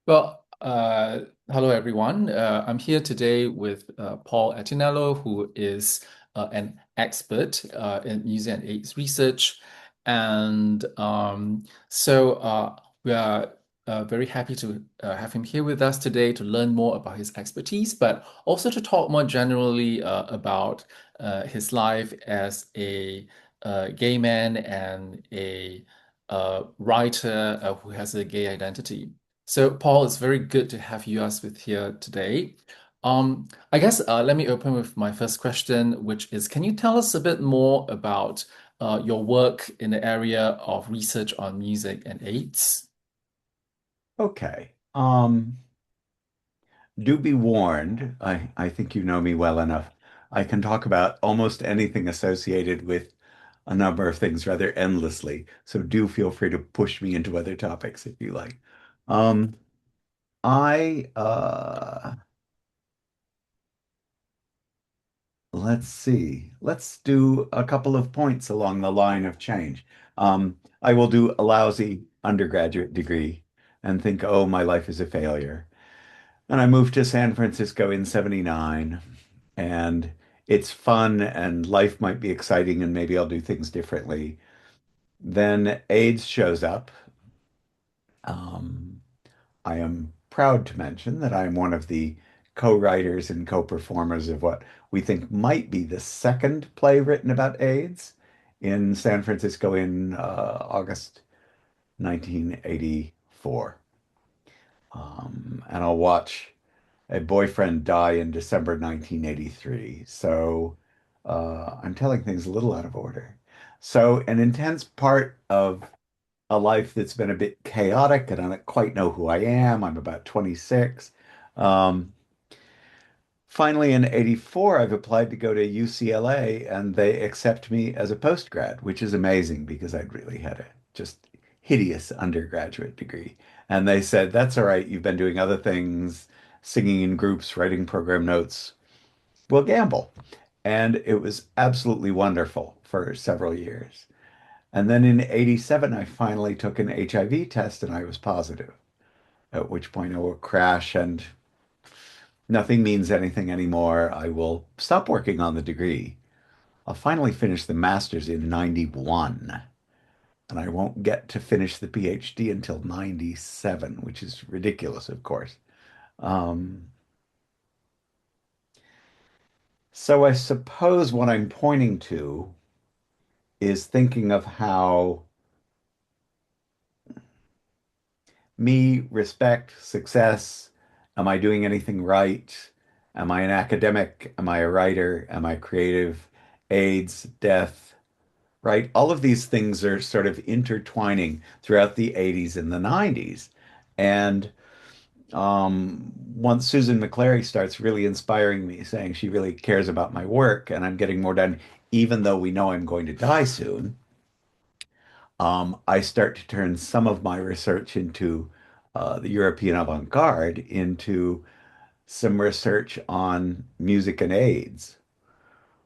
Well, hello everyone. I'm here today with Paul Attinello, who is an expert in music and AIDS research. And we are very happy to have him here with us today to learn more about his expertise, but also to talk more generally about his life as a gay man and a writer who has a gay identity. So, Paul, it's very good to have you us with here today. I guess let me open with my first question, which is, can you tell us a bit more about your work in the area of research on music and AIDS? Okay. Do be warned. I think you know me well enough. I can talk about almost anything associated with a number of things rather endlessly. So do feel free to push me into other topics if you like. Um, I let's see. Let's do a couple of points along the line of change. I will do a lousy undergraduate degree and think, oh, my life is a failure. And I moved to San Francisco in 79, and it's fun and life might be exciting and maybe I'll do things differently. Then AIDS shows up. Um, I am proud to mention that I am one of the co-writers and co-performers of what we think might be the second play written about AIDS in San Francisco in August 1984. And I'll watch a boyfriend die in December 1983. So I'm telling things a little out of order. So an intense part of a life that's been a bit chaotic, and I don't quite know who I am. I'm about 26. Um, Finally, in 84, I've applied to go to UCLA and they accept me as a postgrad, which is amazing because I'd really had a just hideous undergraduate degree. And they said, that's all right. You've been doing other things, singing in groups, writing program notes. We'll gamble. And it was absolutely wonderful for several years. And then in 87, I finally took an HIV test and I was positive, at which point I will crash and nothing means anything anymore. I will stop working on the degree. I'll finally finish the master's in 91, and I won't get to finish the PhD until 97, which is ridiculous, of course. Um, so I suppose what I'm pointing to is thinking of how me, respect, success, am I doing anything right? Am I an academic? Am I a writer? Am I creative? AIDS, death, right? All of these things are sort of intertwining throughout the 80s and the 90s. And once Susan McClary starts really inspiring me, saying she really cares about my work and I'm getting more done, even though we know I'm going to die soon, I start to turn some of my research into the European avant-garde, into some research on music and AIDS,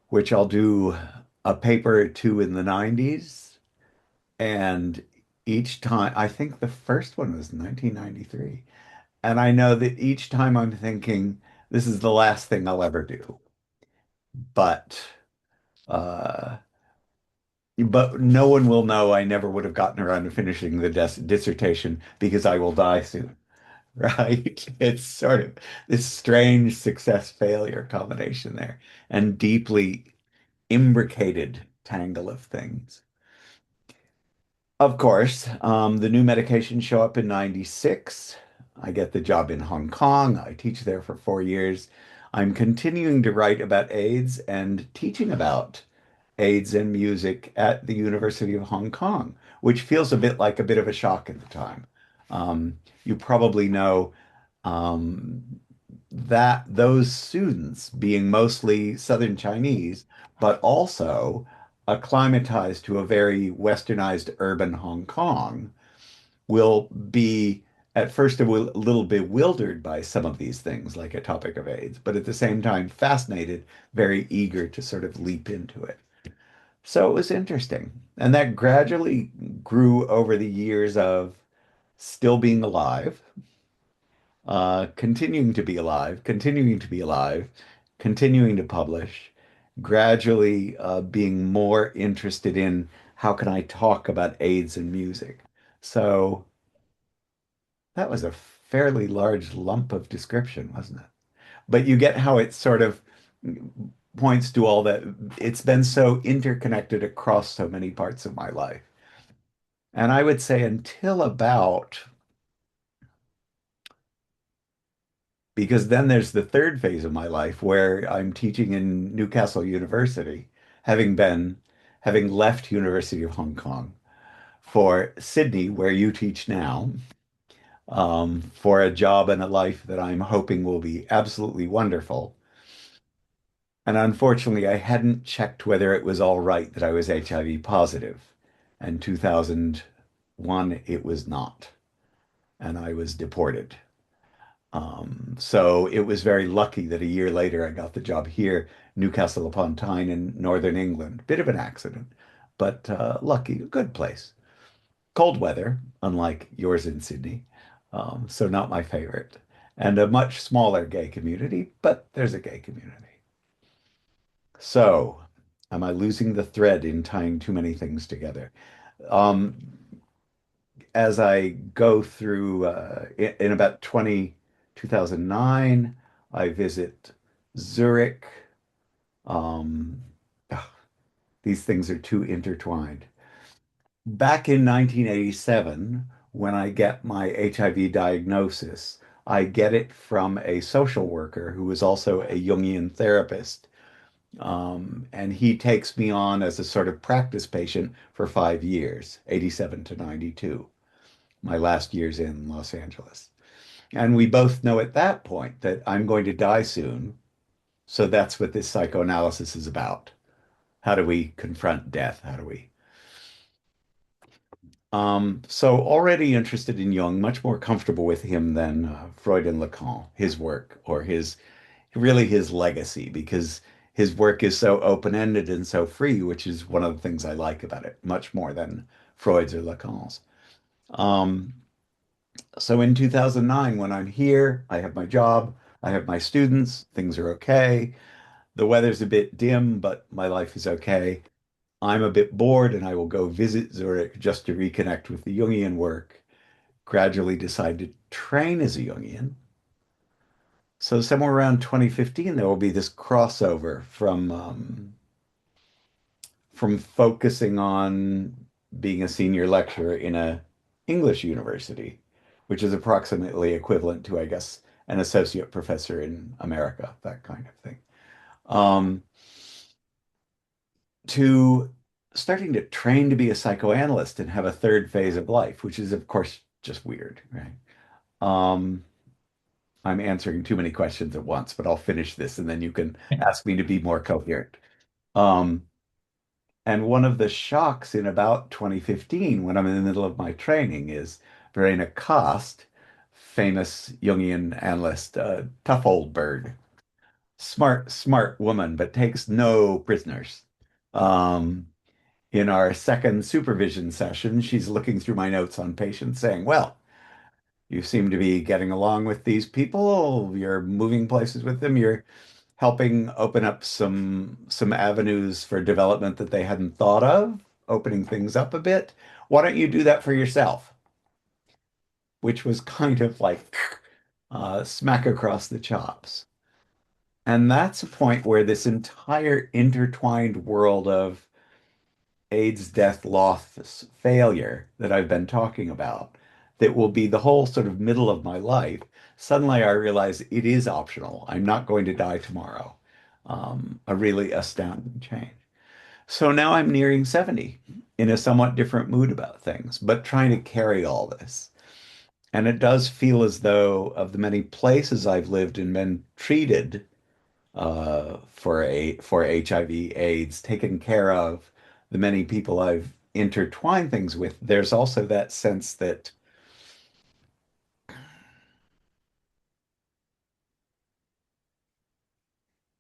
which I'll do a paper or two in the 90s. And each time, I think the first one was 1993. And I know that each time I'm thinking, this is the last thing I'll ever do. But uh, but no one will know I never would have gotten around to finishing the dissertation because I will die soon, right? It's sort of this strange success failure combination there and deeply imbricated tangle of things. Of course, the new medications show up in 96. I get the job in Hong Kong. I teach there for 4 years. I'm continuing to write about AIDS and teaching about AIDS and music at the University of Hong Kong, which feels a bit like a bit of a shock at the time. You probably know that those students, being mostly Southern Chinese, but also acclimatized to a very westernized urban Hong Kong, will be at first little bewildered by some of these things, like a topic of AIDS, but at the same time fascinated, very eager to sort of leap into it. So it was interesting. And that gradually grew over the years of still being alive continuing to be alive, continuing to be alive, continuing to publish, gradually being more interested in how can I talk about AIDS and music. So that was a fairly large lump of description, wasn't it? But you get how it sort of points to all that. It's been so interconnected across so many parts of my life. And I would say until about, because then there's the third phase of my life where I'm teaching in Newcastle University, having been, having left University of Hong Kong for Sydney, where you teach now, for a job and a life that I'm hoping will be absolutely wonderful. And unfortunately, I hadn't checked whether it was all right that I was HIV positive. And 2001, it was not. And I was deported. So it was very lucky that a year later I got the job here, Newcastle upon Tyne in Northern England. Bit of an accident, but lucky, good place. Cold weather, unlike yours in Sydney. So not my favorite. And a much smaller gay community, but there's a gay community. So, am I losing the thread in tying too many things together? Um, as I go through, in about 2009, I visit Zurich. Um, ugh, these things are too intertwined. Back in 1987, when I get my HIV diagnosis, I get it from a social worker who was also a Jungian therapist. And he takes me on as a sort of practice patient for 5 years, 87 to 92, my last years in Los Angeles. And we both know at that point that I'm going to die soon. So that's what this psychoanalysis is about. How do we confront death? How do we? So already interested in Jung, much more comfortable with him than Freud and Lacan, his work or his really his legacy, because his work is so open-ended and so free, which is one of the things I like about it, much more than Freud's or Lacan's. Um, so in 2009, when I'm here, I have my job, I have my students, things are okay. The weather's a bit dim, but my life is okay. I'm a bit bored and I will go visit Zurich just to reconnect with the Jungian work, gradually decide to train as a Jungian. So somewhere around 2015, there will be this crossover from focusing on being a senior lecturer in a English university, which is approximately equivalent to, I guess, an associate professor in America, that kind of thing, um, to starting to train to be a psychoanalyst and have a third phase of life, which is, of course, just weird, right? Um, I'm answering too many questions at once, but I'll finish this and then you can ask me to be more coherent. Um, and one of the shocks in about 2015, when I'm in the middle of my training, is Verena Kast, famous Jungian analyst, tough old bird, smart, smart woman, but takes no prisoners. Um, in our second supervision session, she's looking through my notes on patients saying, well, you seem to be getting along with these people. You're moving places with them. You're helping open up some avenues for development that they hadn't thought of, opening things up a bit. Why don't you do that for yourself? Which was kind of like smack across the chops. And that's a point where this entire intertwined world of AIDS, death, loss, failure that I've been talking about, that will be the whole sort of middle of my life. Suddenly I realize it is optional. I'm not going to die tomorrow. A really astounding change. So now I'm nearing 70 in a somewhat different mood about things, but trying to carry all this. And it does feel as though of the many places I've lived and been treated for HIV, AIDS, taken care of, the many people I've intertwined things with, there's also that sense that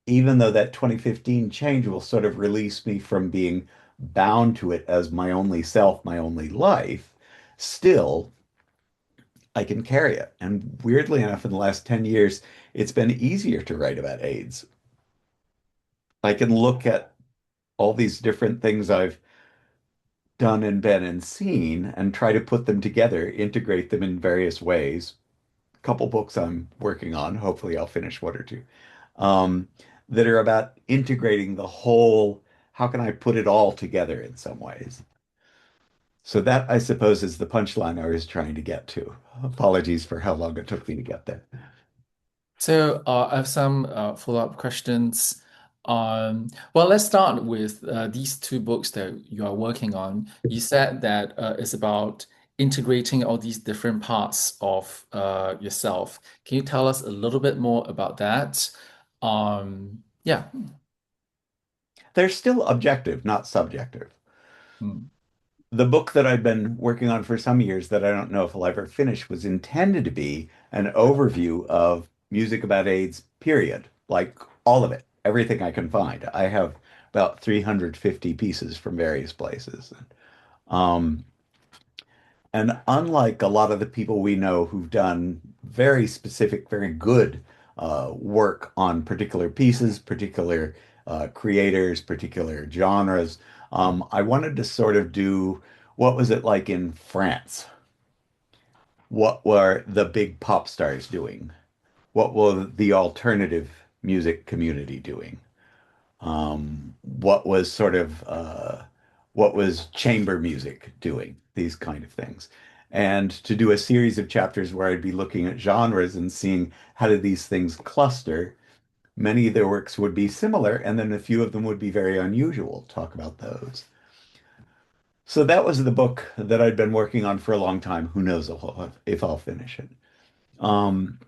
even though that 2015 change will sort of release me from being bound to it as my only self, my only life, still, I can carry it. And weirdly enough, in the last 10 years, it's been easier to write about AIDS. I can look at all these different things I've done and been and seen and try to put them together, integrate them in various ways. A couple books I'm working on, hopefully I'll finish one or two, um, that are about integrating the whole, how can I put it all together in some ways? So that, I suppose, is the punchline I was trying to get to. Apologies for how long it took me to get there. So I have some follow-up questions. Well, let's start with these two books that you are working on. You said that it's about integrating all these different parts of yourself. Can you tell us a little bit more about that? Yeah. They're still objective, not subjective. Mm. The book that I've been working on for some years that I don't know if I'll ever finish was intended to be an overview of music about AIDS, period. Like all of it, everything I can find. I have about 350 pieces from various places. Um, and unlike a lot of the people we know who've done very specific, very good work on particular pieces, particular creators, particular genres, I wanted to sort of do what was it like in France? What were the big pop stars doing? What were the alternative music community doing? What was sort of what was chamber music doing? These kind of things. And to do a series of chapters where I'd be looking at genres and seeing how did these things cluster. Many of their works would be similar, and then a few of them would be very unusual. Talk about those. So that was the book that I'd been working on for a long time. Who knows if I'll finish it. Um,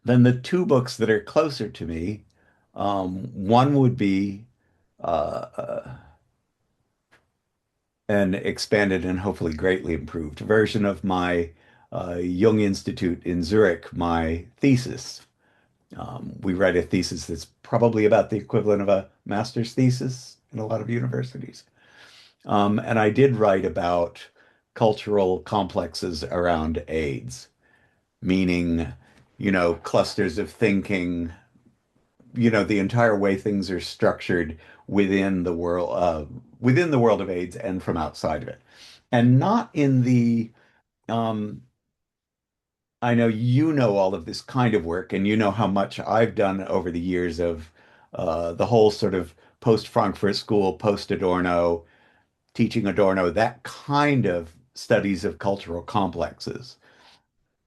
then the two books that are closer to me, one would be an expanded and hopefully greatly improved version of my Jung Institute in Zurich, my thesis. We write a thesis that's probably about the equivalent of a master's thesis in a lot of universities. And I did write about cultural complexes around AIDS, meaning, clusters of thinking, the entire way things are structured within the world of AIDS and from outside of it. And not in the, um, I know you know all of this kind of work, and you know how much I've done over the years of the whole sort of post-Frankfurt School, post-Adorno, teaching Adorno, that kind of studies of cultural complexes.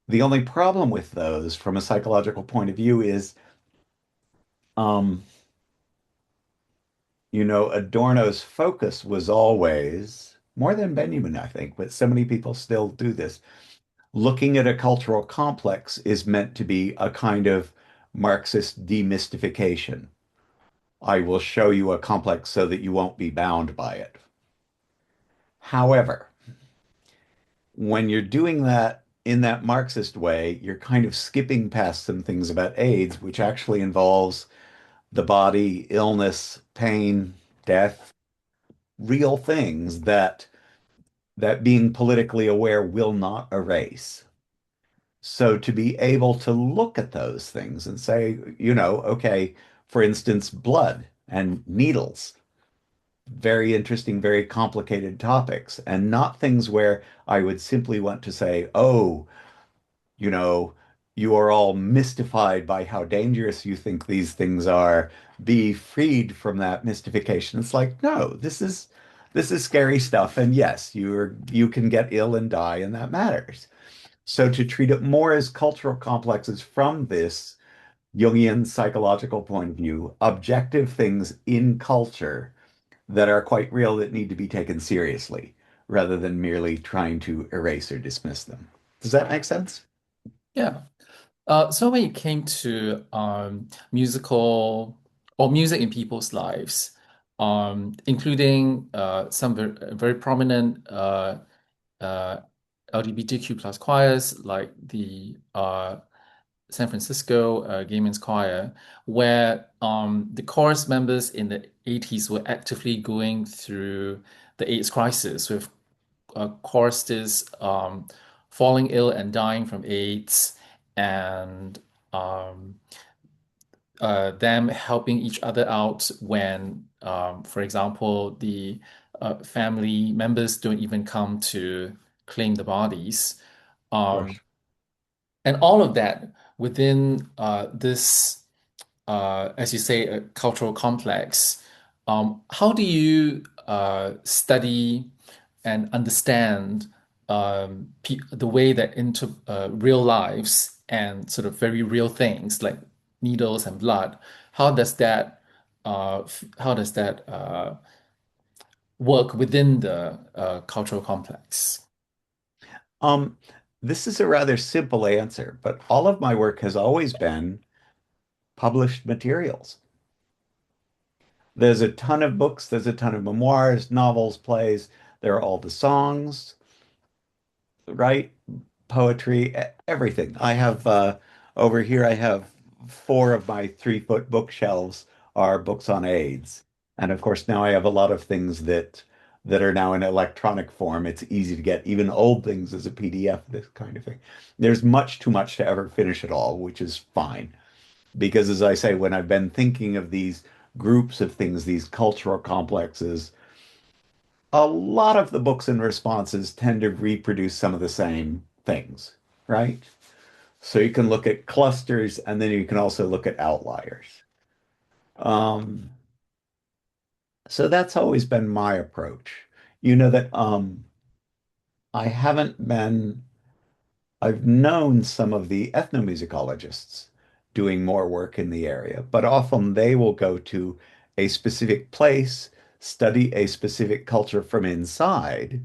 The only problem with those from a psychological point of view is, um, Adorno's focus was always, more than Benjamin, I think, but so many people still do this. Looking at a cultural complex is meant to be a kind of Marxist demystification. I will show you a complex so that you won't be bound by it. However, when you're doing that in that Marxist way, you're kind of skipping past some things about AIDS, which actually involves the body, illness, pain, death, real things that being politically aware will not erase. So to be able to look at those things and say, okay, for instance, blood and needles, very interesting, very complicated topics, and not things where I would simply want to say, oh, you know, you are all mystified by how dangerous you think these things are. Be freed from that mystification. It's like, no, this is scary stuff. And yes, you can get ill and die, and that matters. So to treat it more as cultural complexes from this Jungian psychological point of view, objective things in culture that are quite real that need to be taken seriously, rather than merely trying to erase or dismiss them. Does that make sense? Yeah. So when it came to musical or music in people's lives, including some very prominent uh, LGBTQ plus choirs like the San Francisco Gay Men's Choir, where the chorus members in the 80s were actively going through the AIDS crisis with choristers falling ill and dying from AIDS, and um, them helping each other out when, for example, the family members don't even come to claim the bodies. Of Um, course. and all of that within this, as you say, a cultural complex. How do you study and understand pe the way that into real lives and sort of very real things like needles and blood, how does that work within the cultural complex? Um, this is a rather simple answer, but all of my work has always been published materials. There's a ton of books, there's a ton of memoirs, novels, plays. There are all the songs, right? Poetry, everything. I have over here, I have four of my 3 foot bookshelves are books on AIDS. And of course, now I have a lot of things that are now in electronic form. It's easy to get even old things as a PDF, this kind of thing. There's much too much to ever finish it all, which is fine. Because as I say, when I've been thinking of these groups of things, these cultural complexes, a lot of the books and responses tend to reproduce some of the same things, right? So you can look at clusters and then you can also look at outliers. Um, so that's always been my approach. You know that I haven't been, I've known some of the ethnomusicologists doing more work in the area, but often they will go to a specific place, study a specific culture from inside.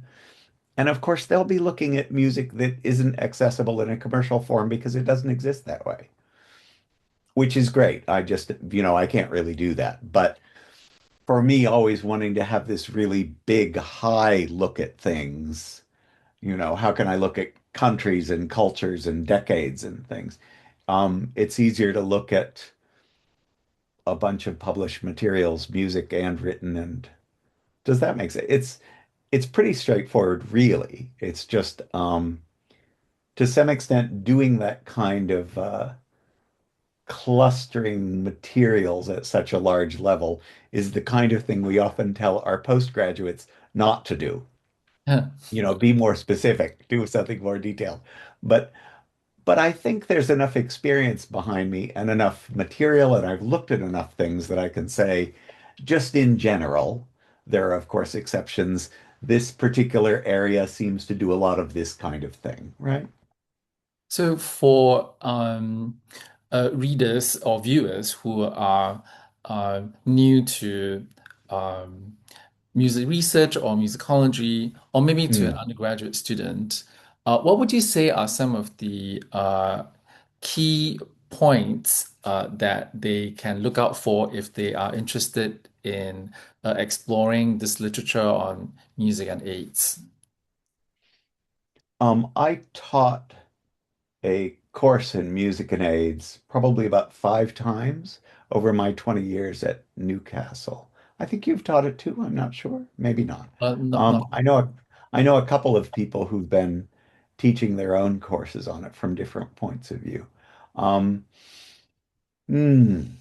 And of course, they'll be looking at music that isn't accessible in a commercial form because it doesn't exist that way, which is great. I just, I can't really do that. But for me, always wanting to have this really big, high look at things, how can I look at countries and cultures and decades and things? It's easier to look at a bunch of published materials, music and written. And does that make sense? It's pretty straightforward, really. It's just to some extent, doing that kind of clustering materials at such a large level is the kind of thing we often tell our postgraduates not to do. Be more specific, do something more detailed. But but I think there's enough experience behind me and enough material, and I've looked at enough things that I can say, just in general, there are of course exceptions. This particular area seems to do a lot of this kind of thing, right? So for readers or viewers who are new to um, music research or musicology, or maybe to an Hmm. undergraduate student, what would you say are some of the key points that they can look out for if they are interested in exploring this literature on music and AIDS? I taught a course in music and AIDS probably about 5 times over my 20 years at Newcastle. I think you've taught it too. I'm not sure. Maybe not. Not. I know a couple of people who've been teaching their own courses on it from different points of view. Um, hmm.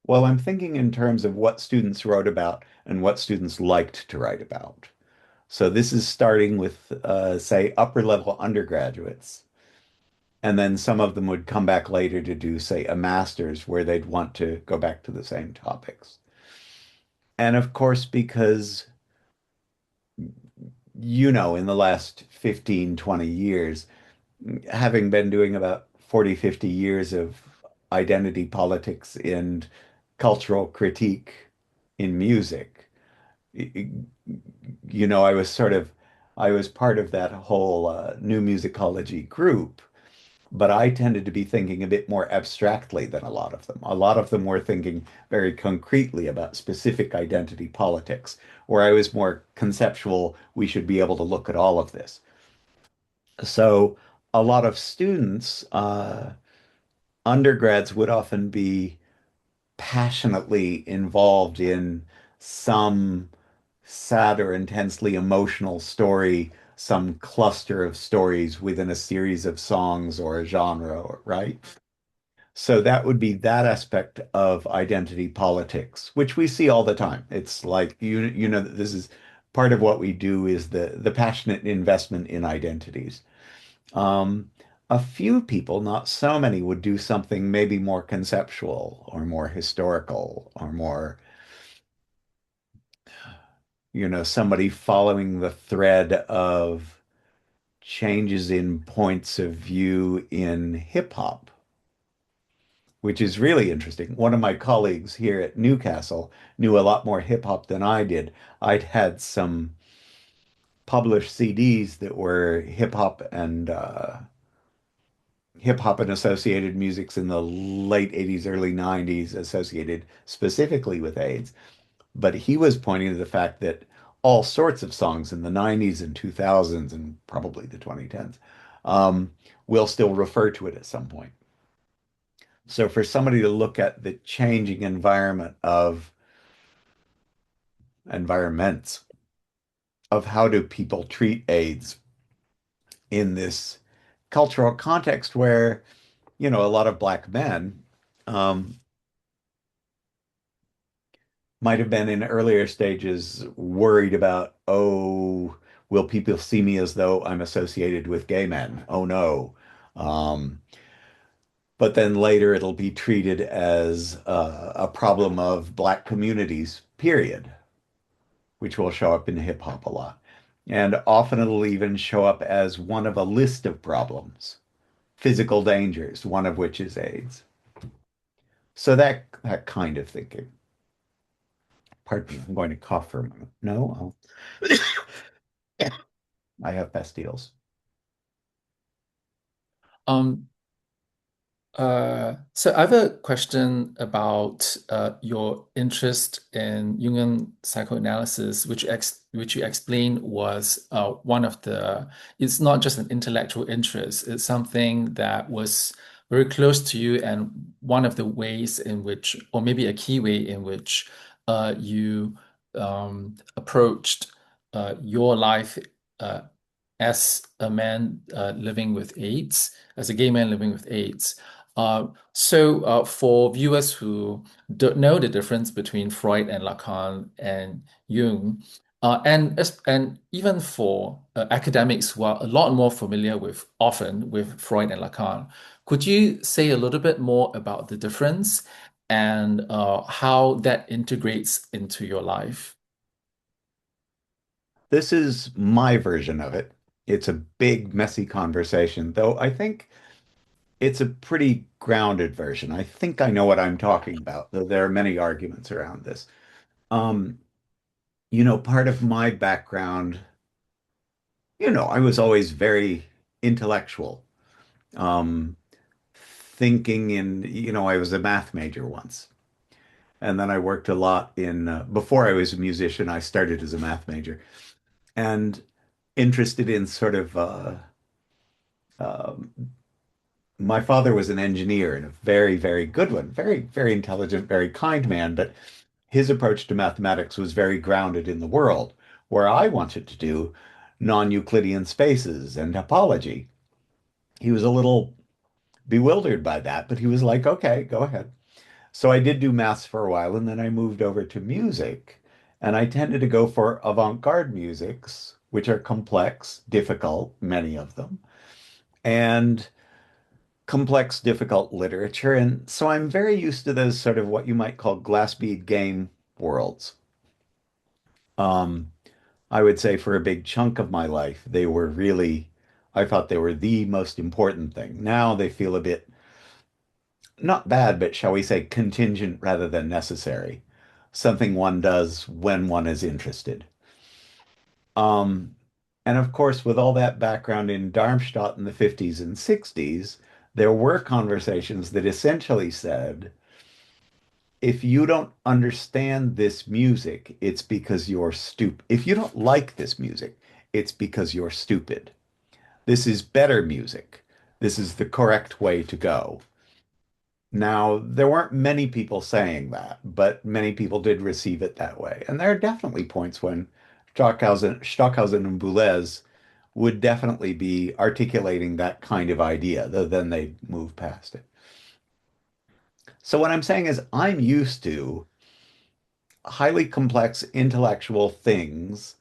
Well, I'm thinking in terms of what students wrote about and what students liked to write about. So this is starting with, say, upper level undergraduates. And then some of them would come back later to do, say, a master's where they'd want to go back to the same topics. And of course, because, in the last 15, 20 years, having been doing about 40, 50 years of identity politics and cultural critique in music, I was I was part of that whole new musicology group. But I tended to be thinking a bit more abstractly than a lot of them. A lot of them were thinking very concretely about specific identity politics, where I was more conceptual. We should be able to look at all of this. So a lot of students, undergrads would often be passionately involved in some sad or intensely emotional story some cluster of stories within a series of songs or a genre, right? So that would be that aspect of identity politics, which we see all the time. It's like you know that this is part of what we do is the passionate investment in identities. Um, a few people, not so many, would do something maybe more conceptual or more historical or more, somebody following the thread of changes in points of view in hip hop, which is really interesting. One of my colleagues here at Newcastle knew a lot more hip hop than I did. I'd had some published CDs that were hip hop and associated musics in the late 80s, early 90s, associated specifically with AIDS. But he was pointing to the fact that all sorts of songs in the 90s and 2000s and probably the 2010s um, will still refer to it at some point. So for somebody to look at the changing environment of environments of how do people treat AIDS in this cultural context where, a lot of black men um, might have been in earlier stages worried about, oh, will people see me as though I'm associated with gay men? Oh no. Um, but then later it'll be treated as a problem of black communities, period, which will show up in hip hop a lot. And often it'll even show up as one of a list of problems, physical dangers, one of which is AIDS. So that kind of thinking. Pardon me, I'm going to cough for a moment. No, I have pastilles. Um, so I have a question about your interest in Jungian psychoanalysis, which you explained was one of it's not just an intellectual interest, it's something that was very close to you, and one of the ways in which, or maybe a key way in which you approached your life uh, as a man living with AIDS, as a gay man living with AIDS. For viewers who don't know the difference between Freud and Lacan and Jung, and even for academics who are a lot more familiar with often with Freud and Lacan, could you say a little bit more about the difference and how that integrates into your life? This is my version of it. It's a big, messy conversation, though I think it's a pretty grounded version. I think I know what I'm talking about, though there are many arguments around this. Um, part of my background, I was always very intellectual. Um, thinking in, I was a math major once. And then I worked a lot before I was a musician, I started as a math major and interested in sort of, um, my father was an engineer and a very, very good one, very, very intelligent, very kind man. But his approach to mathematics was very grounded in the world, where I wanted to do non-Euclidean spaces and topology. He was a little bewildered by that, but he was like, okay, go ahead. So I did do maths for a while, and then I moved over to music, and I tended to go for avant-garde musics, which are complex, difficult, many of them, and complex, difficult literature. And so I'm very used to those sort of what you might call glass bead game worlds. Um, I would say for a big chunk of my life, I thought they were the most important thing. Now they feel a bit, not bad, but shall we say contingent rather than necessary. Something one does when one is interested. Um, and of course, with all that background in Darmstadt in the 50s and 60s, there were conversations that essentially said, if you don't understand this music, it's because you're stupid. If you don't like this music, it's because you're stupid. This is better music. This is the correct way to go. Now, there weren't many people saying that, but many people did receive it that way. And there are definitely points when Stockhausen and Boulez would definitely be articulating that kind of idea, though then they move past it. So what I'm saying is I'm used to highly complex intellectual things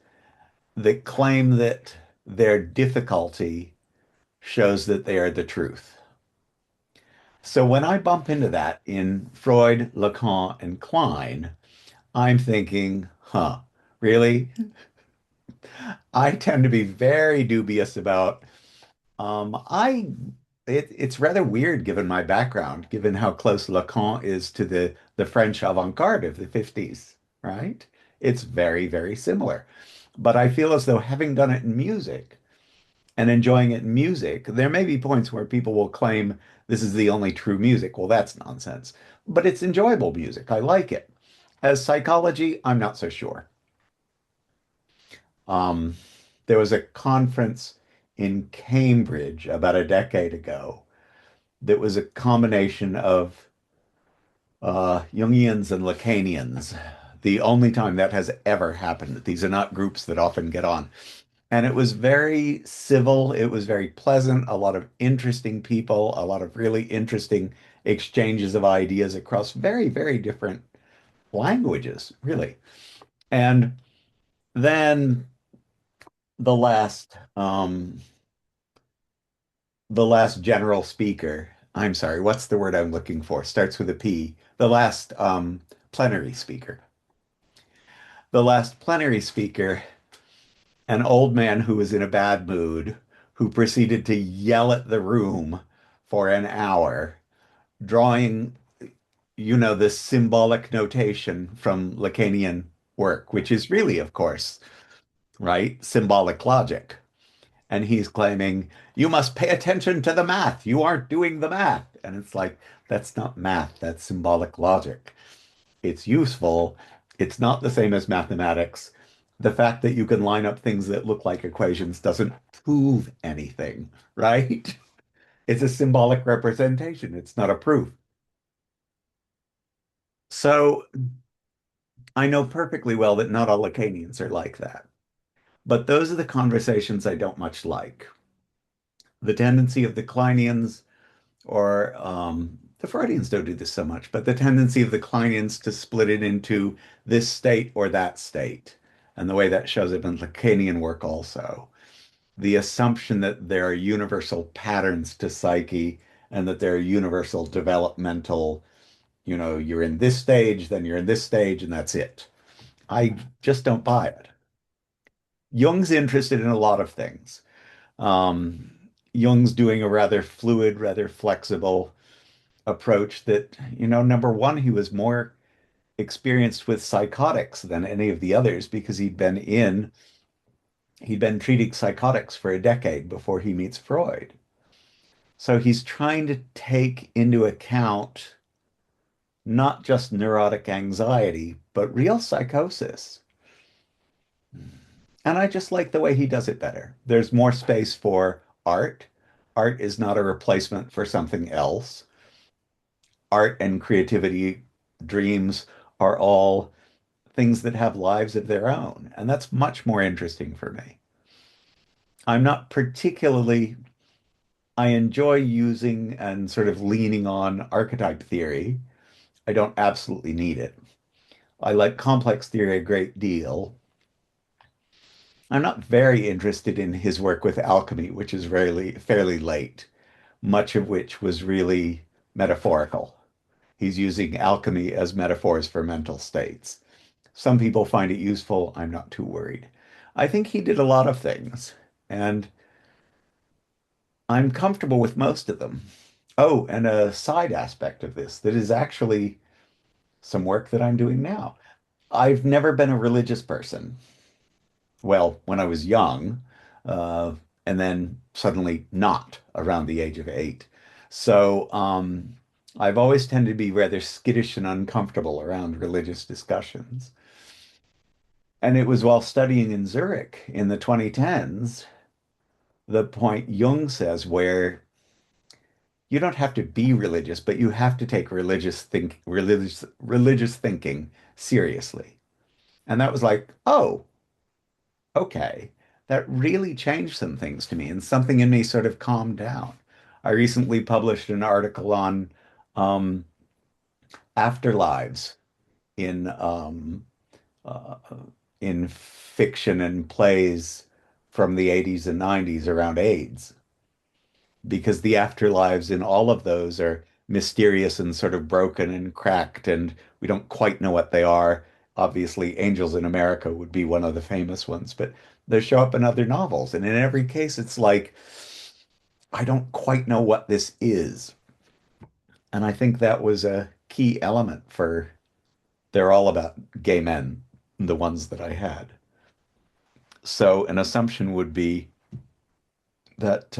that claim that their difficulty shows that they are the truth. So when I bump into that in Freud, Lacan, and Klein, I'm thinking, huh, really? I tend to be very dubious about it's rather weird given my background, given how close Lacan is to the French avant-garde of the 50s, right? It's very, very similar. But I feel as though having done it in music and enjoying it in music, there may be points where people will claim this is the only true music. Well, that's nonsense. But it's enjoyable music. I like it. As psychology, I'm not so sure. Um, there was a conference in Cambridge about a decade ago that was a combination of Jungians and Lacanians. The only time that has ever happened. These are not groups that often get on. And it was very civil. It was very pleasant. A lot of interesting people, a lot of really interesting exchanges of ideas across very, very different languages, really. And then the last, um, the last general speaker, I'm sorry, what's the word I'm looking for? Starts with a P. The last plenary speaker. The last plenary speaker, an old man who was in a bad mood, who proceeded to yell at the room for an hour, drawing, this symbolic notation from Lacanian work, which is really, of course, right, symbolic logic. And he's claiming, you must pay attention to the math. You aren't doing the math. And it's like, that's not math, that's symbolic logic. It's useful. It's not the same as mathematics. The fact that you can line up things that look like equations doesn't prove anything, right? It's a symbolic representation. It's not a proof. So I know perfectly well that not all Lacanians are like that. But those are the conversations I don't much like. The tendency of the Kleinians or the Freudians don't do this so much, but the tendency of the Kleinians to split it into this state or that state, and the way that shows up in Lacanian work also. The assumption that there are universal patterns to psyche and that there are universal developmental, you're in this stage, then you're in this stage, and that's it. I just don't buy it. Jung's interested in a lot of things. Um, Jung's doing a rather fluid, rather flexible approach that, number one, he was more experienced with psychotics than any of the others because he'd been treating psychotics for a decade before he meets Freud. So he's trying to take into account not just neurotic anxiety, but real psychosis. And I just like the way he does it better. There's more space for art. Art is not a replacement for something else. Art and creativity, dreams are all things that have lives of their own. And that's much more interesting for me. I'm not particularly, I enjoy using and sort of leaning on archetype theory. I don't absolutely need it. I like complex theory a great deal. I'm not very interested in his work with alchemy, which is fairly late, much of which was really metaphorical. He's using alchemy as metaphors for mental states. Some people find it useful. I'm not too worried. I think he did a lot of things, and I'm comfortable with most of them. Oh, and a side aspect of this that is actually some work that I'm doing now. I've never been a religious person. Well, when I was young, uh, and then suddenly not around the age of 8. So I've always tended to be rather skittish and uncomfortable around religious discussions. And it was while studying in Zurich in the 2010s, the point Jung says where you don't have to be religious, but you have to take religious thinking seriously. And that was like, oh, okay. that really changed some things to me, and something in me sort of calmed down. I recently published an article on um, afterlives in uh, in fiction and plays from the 80s and 90s around AIDS, because the afterlives in all of those are mysterious and sort of broken and cracked, and we don't quite know what they are. Obviously, Angels in America would be one of the famous ones, but they show up in other novels. And in every case, it's like, I don't quite know what this is. And I think that was a key element for, they're all about gay men, the ones that I had. So an assumption would be that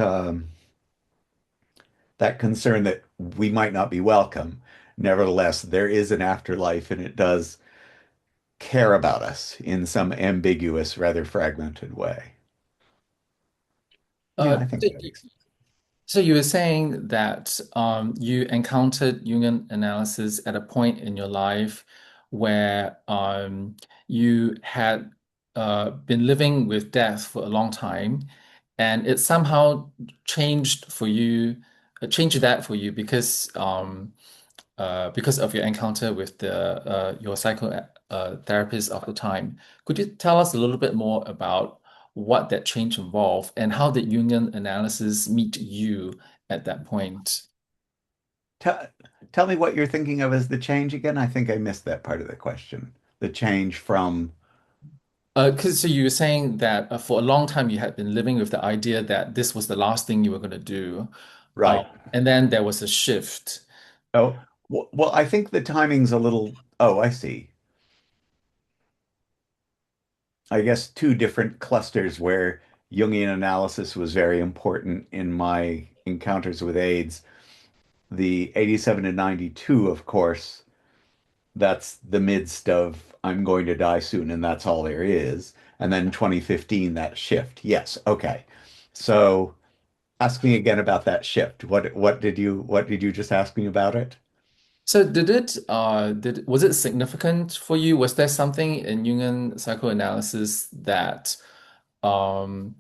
that concern that we might not be welcome. Nevertheless, there is an afterlife and it does care about us in some ambiguous, rather fragmented way. Yeah, Uh, I think so that makes sense. so you were saying that you encountered Jungian analysis at a point in your life where you had been living with death for a long time, and it somehow changed for you, changed that for you because of your encounter with the your psycho therapist of the time. Could you tell us a little bit more about what that change involved and how did Jungian analysis meet you at that point? Tell, tell me what you're thinking of as the change again. I think I missed that part of the question. The change from, Because so you were saying that for a long time you had been living with the idea that this was the last thing you were going to do, right. and then there was a shift. Oh, well, I think the timing's a little, oh, I see. I guess two different clusters where Jungian analysis was very important in my encounters with AIDS. The 87 to 92, of course, that's the midst of I'm going to die soon and that's all there is. And then 2015, that shift. Yes, okay. So ask me again about that shift. What did you just ask me about it? So was it significant for you? Was there something in Jungian psychoanalysis that um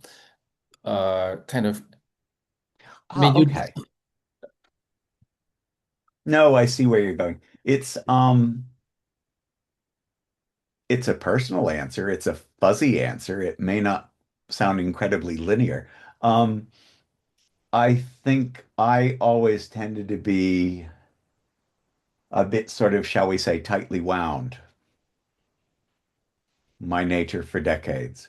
kind of Ah, made you okay. No, I see where you're going. It's a personal answer. It's a fuzzy answer. It may not sound incredibly linear. Um, I think I always tended to be a bit sort of, shall we say, tightly wound, my nature for decades.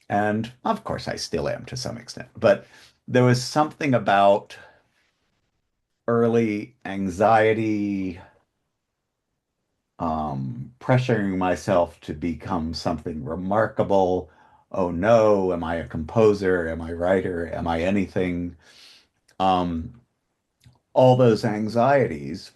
And of course, I still am to some extent. But there was something about early anxiety, pressuring myself to become something remarkable. Oh no, am I a composer? Am I a writer? Am I anything? Um, all those anxieties.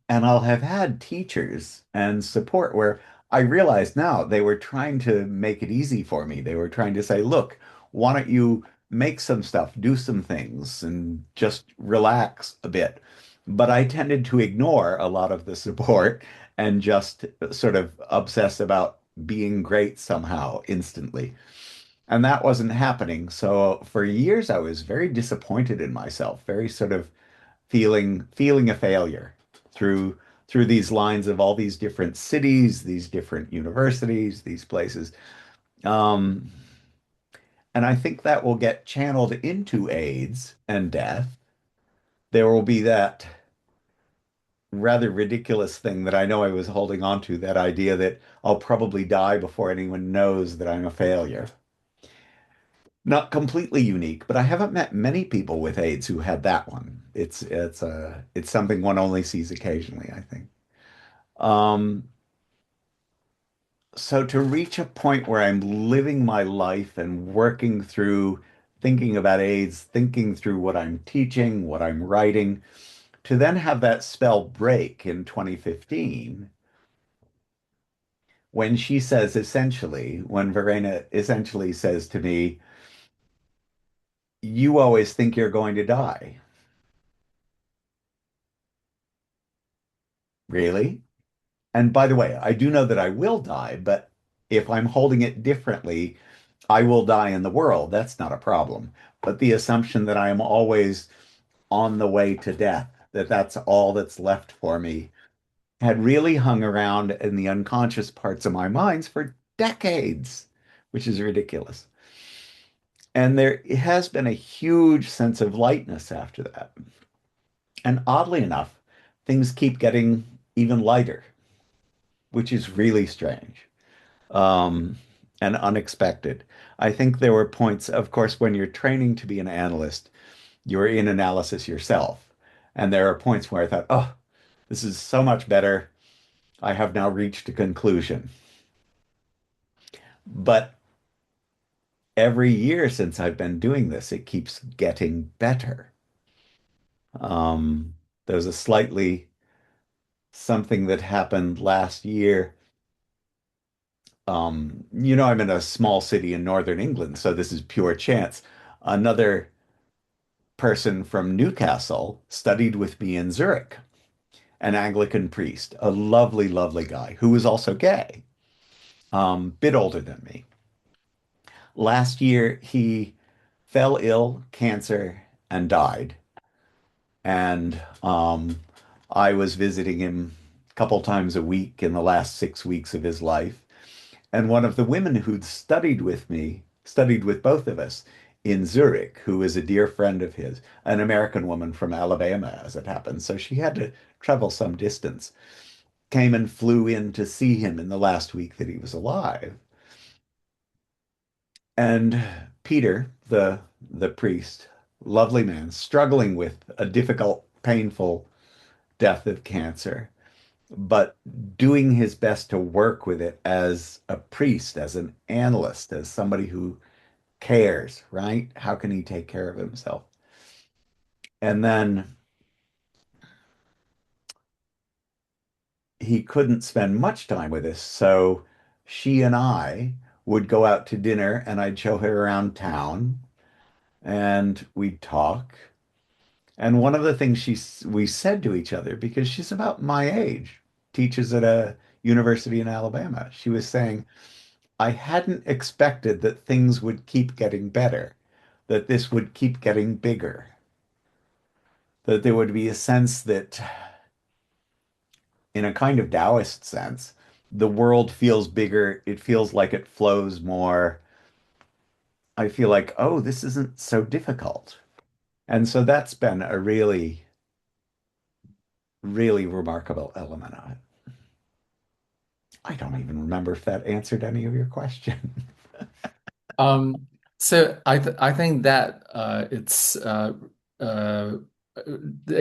And I'll have had teachers and support where I realize now they were trying to make it easy for me. They were trying to say, look, why don't you make some stuff, do some things, and just relax a bit. But I tended to ignore a lot of the support and just sort of obsess about being great somehow instantly. And that wasn't happening. So for years, I was very disappointed in myself, very sort of feeling a failure through through these lines of all these different cities, these different universities, these places. Um, and I think that will get channeled into AIDS and death. There will be that rather ridiculous thing that I know I was holding on to, that idea that I'll probably die before anyone knows that I'm a failure. Not completely unique, but I haven't met many people with AIDS who had that one. It's something one only sees occasionally, I think. Um, so to reach a point where I'm living my life and working through thinking about AIDS, thinking through what I'm teaching, what I'm writing, to then have that spell break in 2015 when she says essentially, when Verena essentially says to me, you always think you're going to die. Really? And by the way, I do know that I will die, but if I'm holding it differently, I will die in the world. That's not a problem. But the assumption that I am always on the way to death, that that's all that's left for me, had really hung around in the unconscious parts of my minds for decades, which is ridiculous. And there has been a huge sense of lightness after that. And oddly enough, things keep getting even lighter, which is really strange, um, and unexpected. I think there were points, of course, when you're training to be an analyst, you're in analysis yourself. And there are points where I thought, oh, this is so much better. I have now reached a conclusion. But every year since I've been doing this, it keeps getting better. Um, there's a slightly something that happened last year. I'm in a small city in northern England, so this is pure chance. Another person from Newcastle studied with me in Zurich, an Anglican priest, a lovely, lovely guy who was also gay, bit older than me. Last year, he fell ill, cancer, and died. And I was visiting him a couple times a week in the last 6 weeks of his life. And one of the women who'd studied with me, studied with both of us in Zurich, who is a dear friend of his, an American woman from Alabama, as it happens. So she had to travel some distance, came and flew in to see him in the last week that he was alive. And Peter, the priest, lovely man, struggling with a difficult, painful death of cancer, but doing his best to work with it as a priest, as an analyst, as somebody who cares, right? How can he take care of himself? And then he couldn't spend much time with us, so she and I would go out to dinner and I'd show her around town and we'd talk. And one of the things we said to each other, because she's about my age, teaches at a university in Alabama, she was saying, I hadn't expected that things would keep getting better, that this would keep getting bigger, that there would be a sense that, in a kind of Taoist sense, the world feels bigger, it feels like it flows more. I feel like, oh, this isn't so difficult. And so that's been a really, really remarkable element of it. I don't even remember if that answered any of your question. Um, so I think that uh, it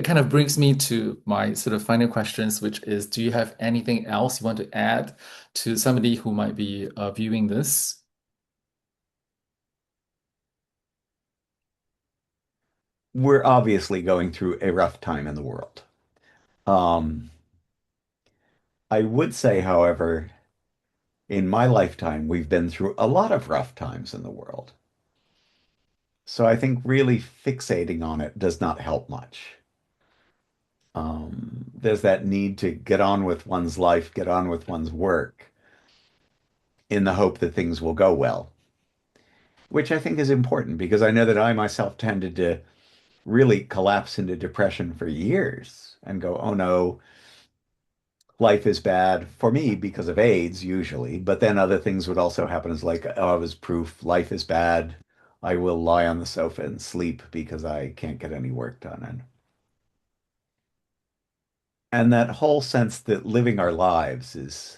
kind of brings me to my sort of final questions, which is, do you have anything else you want to add to somebody who might be viewing this? We're obviously going through a rough time in the world. Um, I would say, however, in my lifetime, we've been through a lot of rough times in the world. So I think really fixating on it does not help much. There's that need to get on with one's life, get on with one's work in the hope that things will go well, which I think is important because I know that I myself tended to really collapse into depression for years and go, oh no, life is bad for me because of AIDS usually, but then other things would also happen as like, oh, I was proof life is bad. I will lie on the sofa and sleep because I can't get any work done. And that whole sense that living our lives is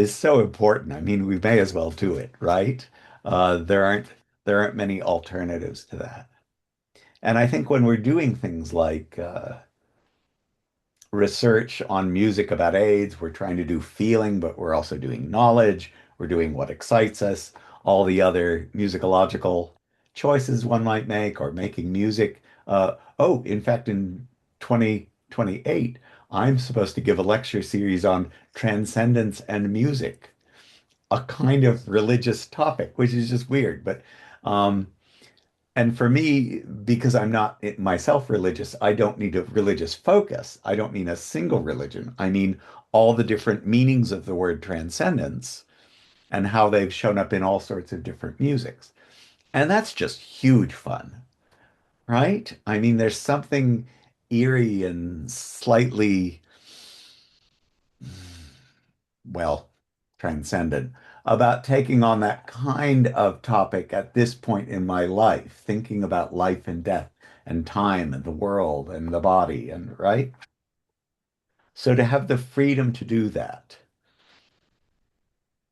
so important. I mean, we may as well do it, right? There aren't many alternatives to that. And I think when we're doing things like research on music about AIDS. We're trying to do feeling, but we're also doing knowledge. We're doing what excites us, all the other musicological choices one might make, or making music. In fact, in 2028, I'm supposed to give a lecture series on transcendence and music, a kind of religious topic, which is just weird. But um, And for me, because I'm not myself religious, I don't need a religious focus. I don't mean a single religion. I mean all the different meanings of the word transcendence and how they've shown up in all sorts of different musics. And that's just huge fun, right? I mean, there's something eerie and slightly, well, transcendent about taking on that kind of topic at this point in my life, thinking about life and death and time and the world and the body and right? So to have the freedom to do that,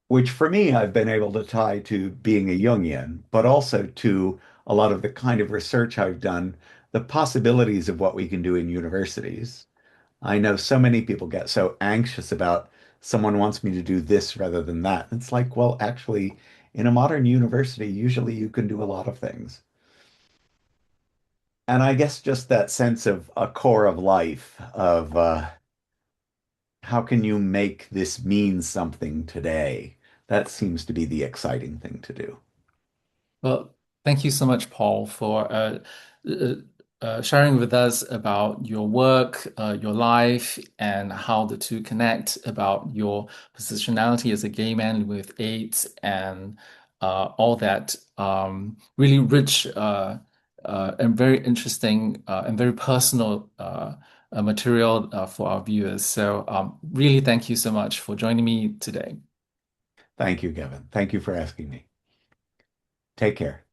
which for me I've been able to tie to being a Jungian, but also to a lot of the kind of research I've done, the possibilities of what we can do in universities. I know so many people get so anxious about someone wants me to do this rather than that. It's like, well, actually, in a modern university, usually you can do a lot of things. And I guess just that sense of a core of life, of how can you make this mean something today? That seems to be the exciting thing to do. Well, thank you so much, Paul, for uh, sharing with us about your work, your life, and how the two connect, about your positionality as a gay man with AIDS, and all that really rich and very interesting and very personal material for our viewers. So, really, thank you so much for joining me today. Thank you, Kevin. Thank you for asking me. Take care.